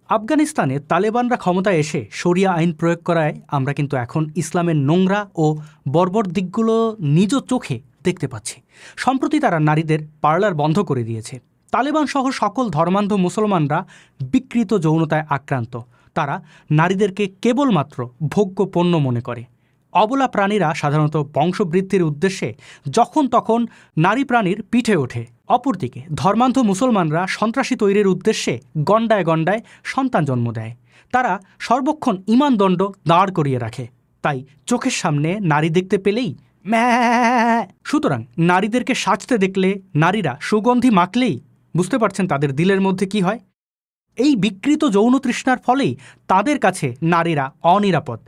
আফগানিস্তানে তালেবানরা ক্ষমতায় এসে শরিয়া আইন প্রয়োগ করায় আমরা কিন্তু এখন ইসলামের নোংরা ও বর্বর দিকগুলো নিজ চোখে দেখতে পাচ্ছি। সম্প্রতি তারা নারীদের পার্লার বন্ধ করে দিয়েছে। তালেবান সহ সকল ধর্মান্ধ মুসলমানরা বিকৃত যৌনতায় আক্রান্ত। তারা নারীদেরকে কেবলমাত্র ভোগ্য পণ্য মনে করে। অবলা প্রাণীরা সাধারণত বংশবৃদ্ধির উদ্দেশ্যে যখন তখন নারী প্রাণীর পিঠে ওঠে। অপরদিকে ধর্মান্ধ মুসলমানরা সন্ত্রাসী তৈরির উদ্দেশ্যে গণ্ডায় গণ্ডায় সন্তান জন্ম দেয়। তারা সর্বক্ষণ ঈমানদণ্ড দাঁড় করিয়ে রাখে। তাই চোখের সামনে নারী দেখতে পেলেই সুতরাং নারীদেরকে সাজতে দেখলে, নারীরা সুগন্ধি মাখলেই বুঝতে পারছেন তাদের দিলের মধ্যে কি হয়। এই বিকৃত যৌন তৃষ্ণার ফলেই তাদের কাছে নারীরা অনিরাপদ।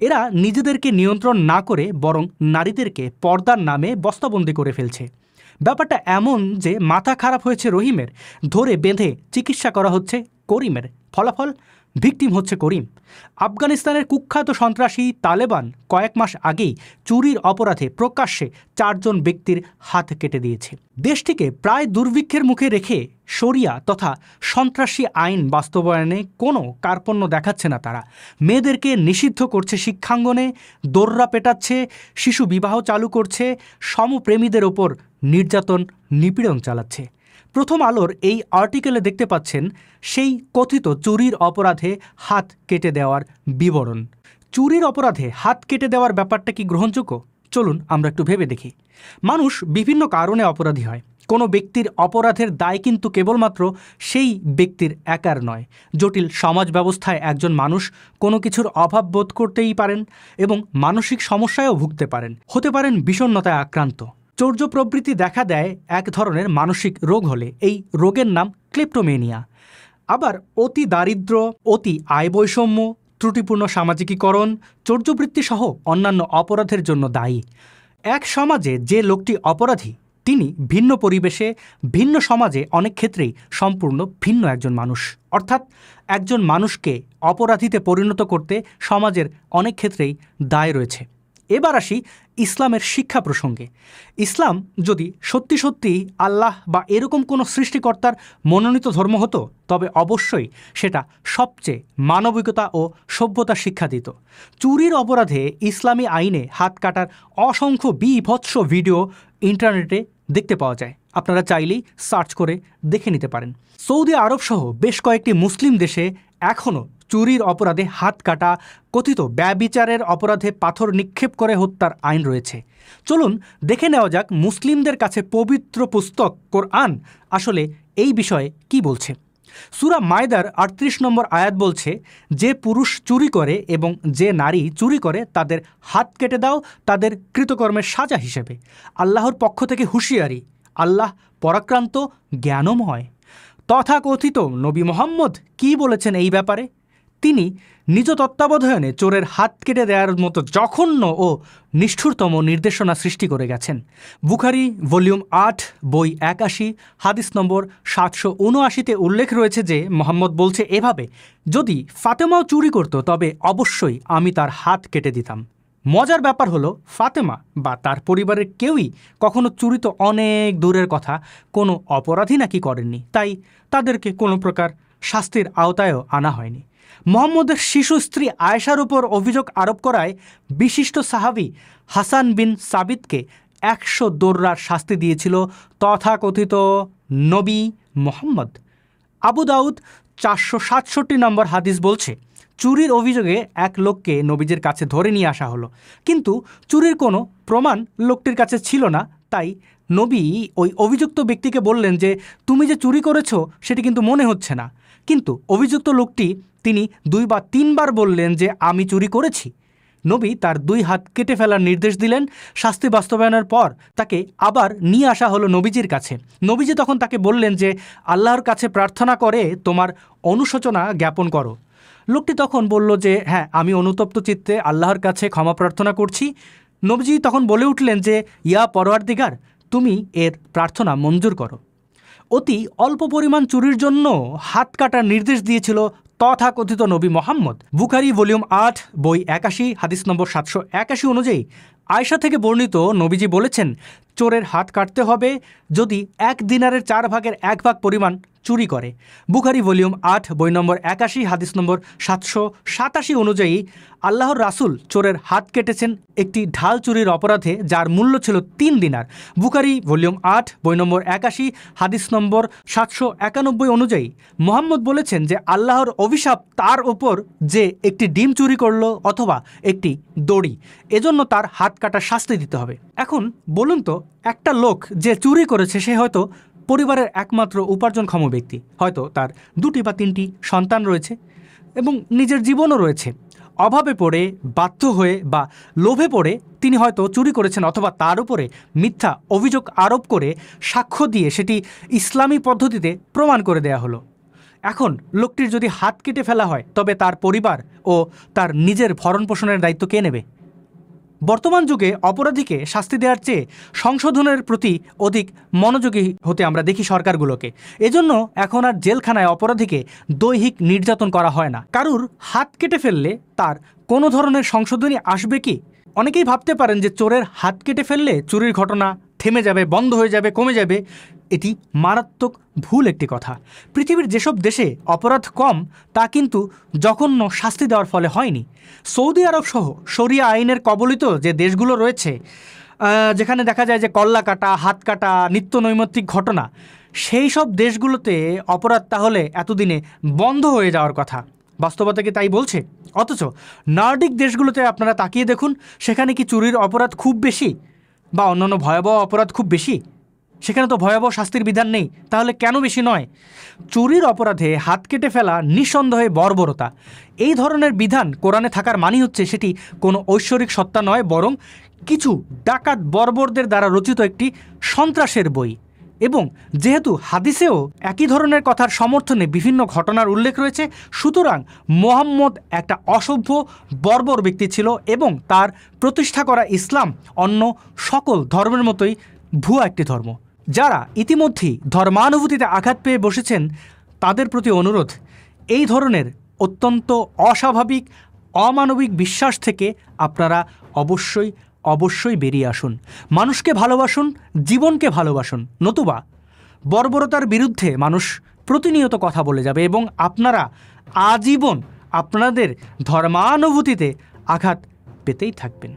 এরা নিজেদেরকে নিয়ন্ত্রণ না করে বরং নারীদেরকে পর্দার নামে বস্তাবন্দি করে ফেলছে। ব্যাপারটা এমন যে মাথা খারাপ হয়েছে রহিমের, ধরে বেঁধে চিকিৎসা করা হচ্ছে করিমের। ফলাফল ভিকটিম হচ্ছে করিম। আফগানিস্তানের কুখ্যাত সন্ত্রাসী তালেবান কয়েক মাস আগেই চুরির অপরাধে প্রকাশ্যে 4 জন ব্যক্তির হাত কেটে দিয়েছে। দেশটিকে প্রায় দুর্ভিক্ষের মুখে রেখে শরিয়া তথা সন্ত্রাসী আইন বাস্তবায়নে কোনো কার্পণ্য দেখাচ্ছে না তারা। মেয়েদেরকে নিষিদ্ধ করছে শিক্ষাঙ্গনে, দোররা পেটাচ্ছে, শিশু বিবাহ চালু করছে, সমপ্রেমীদের ওপর নির্যাতন নিপীড়ন চালাচ্ছে। প্রথম আলোর এই আর্টিকেলে দেখতে পাচ্ছেন সেই কথিত চুরির অপরাধে হাত কেটে দেওয়ার বিবরণ। চুরির অপরাধে হাত কেটে দেওয়ার ব্যাপারটা কি গ্রহণযোগ্য? চলুন আমরা একটু ভেবে দেখি। মানুষ বিভিন্ন কারণে অপরাধী হয়। কোনো ব্যক্তির অপরাধের দায় কিন্তু কেবলমাত্র সেই ব্যক্তির একার নয়। জটিল সমাজ ব্যবস্থায় একজন মানুষ কোনো কিছুর অভাব বোধ করতেই পারেন এবং মানসিক সমস্যায়ও ভুগতে পারেন, হতে পারেন বিষণ্ণতায় আক্রান্ত। চৌর্য প্রবৃত্তি দেখা দেয় এক ধরনের মানসিক রোগ হলে এই রোগের নাম ক্লেপ্টোমেনিয়া। আবার অতি দারিদ্র্য, অতি আয় বৈষম্য, ত্রুটিপূর্ণ সামাজিকীকরণ, চৌর্যবৃত্তি সহ অন্যান্য অপরাধের জন্য দায়ী। এক সমাজে যে লোকটি অপরাধী তিনি ভিন্ন পরিবেশে, ভিন্ন সমাজে অনেক ক্ষেত্রেই সম্পূর্ণ ভিন্ন একজন মানুষ। অর্থাৎ একজন মানুষকে অপরাধীতে পরিণত করতে সমাজের অনেক ক্ষেত্রেই দায় রয়েছে। এবার আসি ইসলামের শিক্ষা প্রসঙ্গে। ইসলাম যদি সত্যি সত্যি আল্লাহ বা এরকম কোনো সৃষ্টিকর্তার মনোনীত ধর্ম হতো তবে অবশ্যই সেটা সবচেয়ে মানবিকতা ও সভ্যতা শিক্ষা দিত। চুরির অপরাধে ইসলামী আইনে হাত কাটার অসংখ্য বিভৎস ভিডিও ইন্টারনেটে দেখতে পাওয়া যায়। আপনারা চাইলেই সার্চ করে দেখে নিতে পারেন। সৌদি আরব সহ বেশ কয়েকটি মুসলিম দেশে এখনও চুরির অপরাধে হাত কাটা, কথিত ব্যভিচারের অপরাধে পাথর নিক্ষেপ করে হত্যার আইন রয়েছে। চলুন দেখে নেওয়া যাক মুসলিমদের কাছে পবিত্র পুস্তক কোরআন আসলে এই বিষয়ে কি বলছে। সূরা মায়দার 38 নম্বর আয়াত বলছে, যে পুরুষ চুরি করে এবং যে নারী চুরি করে তাদের হাত কেটে দাও তাদের কৃতকর্মের সাজা হিসেবে। আল্লাহর পক্ষ থেকে হুঁশিয়ারি, আল্লাহ পরাক্রান্ত জ্ঞানময়। তথাকথিত নবী মুহাম্মদ কি বলেছেন এই ব্যাপারে? তিনি নিজ তত্ত্বাবধানে চোরের হাত কেটে দেওয়ার মতো জঘন্য ও নিষ্ঠুরতম নির্দেশনা সৃষ্টি করে গেছেন। বুখারী ভলিউম 8 বই 81 হাদিস নম্বর 779-তে উল্লেখ রয়েছে যে মুহাম্মদ বলছে এভাবে, যদি ফাতেমাও চুরি করত তবে অবশ্যই আমি তার হাত কেটে দিতাম। মজার ব্যাপার হলো ফাতেমা বা তার পরিবারের কেউই কখনো চুরি তো অনেক দূরের কথা, কোনো অপরাধী নাকি করেননি, তাই তাদেরকে কোনো প্রকার শাস্তির আওতায়ও আনা হয়নি। মুহাম্মদের শিশু স্ত্রী আয়েশার উপর অভিযোগ আরোপ করায় বিশিষ্ট সাহাবী হাসান বিন সাবিতকে 100 দোররার শাস্তি দিয়েছিল তথাকথিত নবী মুহাম্মদ। আবু দাউদ 467 নম্বর হাদিস বলছে, চুরির অভিযোগে এক লোককে নবীজির কাছে ধরে নিয়ে আসা হলো, কিন্তু চুরির কোনো প্রমাণ লোকটির কাছে ছিল না। তাই নবী ওই অভিযুক্ত ব্যক্তিকে বললেন যে তুমি যে চুরি করেছ সেটি কিন্তু মনে হচ্ছে না। কিন্তু অভিযুক্ত লোকটি তিনি 2 বা 3 বার বললেন যে আমি চুরি করেছি। নবী তার 2 হাত কেটে ফেলার নির্দেশ দিলেন। শাস্তি বাস্তবায়নের পর তাকে আবার নিয়ে আসা হলো নবীজির কাছে। নবীজি তখন তাকে বললেন যে আল্লাহর কাছে প্রার্থনা করে তোমার অনুশোচনা জ্ঞাপন করো। লোকটি তখন বলল যে হ্যাঁ, আমি অনুতপ্ত চিত্তে আল্লাহর কাছে ক্ষমা প্রার্থনা করছি। নবীজি তখন বলে উঠলেন যে ইয়া পরওয়ারদিগার, তুমি এর প্রার্থনা মঞ্জুর করো। অতি অল্প পরিমাণ চুরির জন্য হাত কাটার নির্দেশ দিয়েছিল তথাকথিত নবী মুহাম্মদ। বুখারী ভলিউম 8 বই 81 হাদিস নম্বর 781 অনুযায়ী আয়েশা থেকে বর্ণিত নবীজি বলেছেন, চোরের হাত কাটতে হবে যদি 1 দিনারের 4 ভাগের 1 ভাগ পরিমাণ চুরি করে। বুখারী ভলিউম 8 বই নম্বর 81 হাদিস নম্বর 787 অনুযায়ী আল্লাহর রাসূল চোরের হাত কেটেছেন একটি ঢাল চুরির অপরাধে, যার মূল্য ছিল 3 দিনার। বুখারী ভলিউম 8 বই নম্বর 81 হাদিস নম্বর 791 অনুযায়ী মুহাম্মদ বলেছেন যে আল্লাহর অভিশাপ তার ওপর যে একটি ডিম চুরি করলো অথবা একটি দড়ি, এজন্য তার হাত কাটার শাস্তি দিতে হবে। এখন বলুন তো, একটা লোক যে চুরি করেছে সে হয়তো পরিবারের একমাত্র উপার্জনক্ষম ব্যক্তি, হয়তো তার 2টি বা 3টি সন্তান রয়েছে এবং নিজের জীবনও রয়েছে। অভাবে পড়ে, বাধ্য হয়ে বা লোভে পড়ে তিনি হয়তো চুরি করেছেন, অথবা তার উপরে মিথ্যা অভিযোগ আরোপ করে সাক্ষ্য দিয়ে সেটি ইসলামী পদ্ধতিতে প্রমাণ করে দেয়া হলো। এখন লোকটির যদি হাত কেটে ফেলা হয়, তবে তার পরিবার ও তার নিজের ভরণ পোষণের দায়িত্ব কে নেবে? বর্তমান যুগে অপরাধীকে শাস্তি দেওয়ার চেয়ে সংশোধনের প্রতি অধিক মনোযোগী হতে আমরা দেখি সরকারগুলোকে। এজন্য এখন আর জেলখানায় অপরাধীকে দৈহিক নির্যাতন করা হয় না। কারুর হাত কেটে ফেললে তার কোনো ধরনের সংশোধনী আসবে কি? অনেকেই ভাবতে পারেন যে চোরের হাত কেটে ফেললে চুরির ঘটনা থেমে যাবে, বন্ধ হয়ে যাবে, কমে যাবে। এটি মারাত্মক ভুল একটি কথা। পৃথিবীর যেসব দেশে অপরাধ কম তা কিন্তু জঘন্য শাস্তি দেওয়ার ফলে হয়নি। সৌদি আরব সহ শরিয়া আইনের কবলিত যে দেশগুলো রয়েছে, যেখানে দেখা যায় যে কল্লা কাটা, হাত কাটা নিত্য নৈমিত্তিক ঘটনা, সেই সব দেশগুলোতে অপরাধ তাহলে এতদিনে বন্ধ হয়ে যাওয়ার কথা। বাস্তবতা কি তাই বলছে? অথচ নর্ডিক দেশগুলোতে আপনারা তাকিয়ে দেখুন, সেখানে কি চুরির অপরাধ খুব বেশি বা অন্যান্য ভয়াবহ অপরাধ খুব বেশি? সেখানে তো ভয়াবহ শাস্তির বিধান নেই, তাহলে কেন বেশি নয়? চুরির অপরাধে হাত কেটে ফেলা নিঃসন্দেহে বর্বরতা। এই ধরনের বিধান কোরআনে থাকার মানে হচ্ছে সেটি কোনো ঐশ্বরিক সত্তা নয়, বরং কিছু ডাকাত বর্বরদের দ্বারা রচিত একটি সন্ত্রাসের বই। এবং যেহেতু হাদিসেও একই ধরনের কথার সমর্থনে বিভিন্ন ঘটনার উল্লেখ রয়েছে, সুতরাং মুহাম্মদ একটা অসভ্য বর্বর ব্যক্তি ছিল এবং তার প্রতিষ্ঠা করা ইসলাম অন্য সকল ধর্মের মতোই ভুয়া একটি ধর্ম। যারা ইতিমধ্যেই ধর্মানুভূতিতে আঘাত পেয়ে বসেছেন তাদের প্রতি অনুরোধ, এই ধরনের অত্যন্ত অস্বাভাবিক অমানবিক বিশ্বাস থেকে আপনারা অবশ্যই বেরিয়ে আসুন। মানুষকে ভালোবাসুন, জীবনকে ভালোবাসুন, নতুবা বর্বরতার বিরুদ্ধে মানুষ প্রতিনিয়ত কথা বলে যাবে এবং আপনারা আজীবন আপনাদের ধর্মানুভূতিতে আঘাত পেতেই থাকবেন।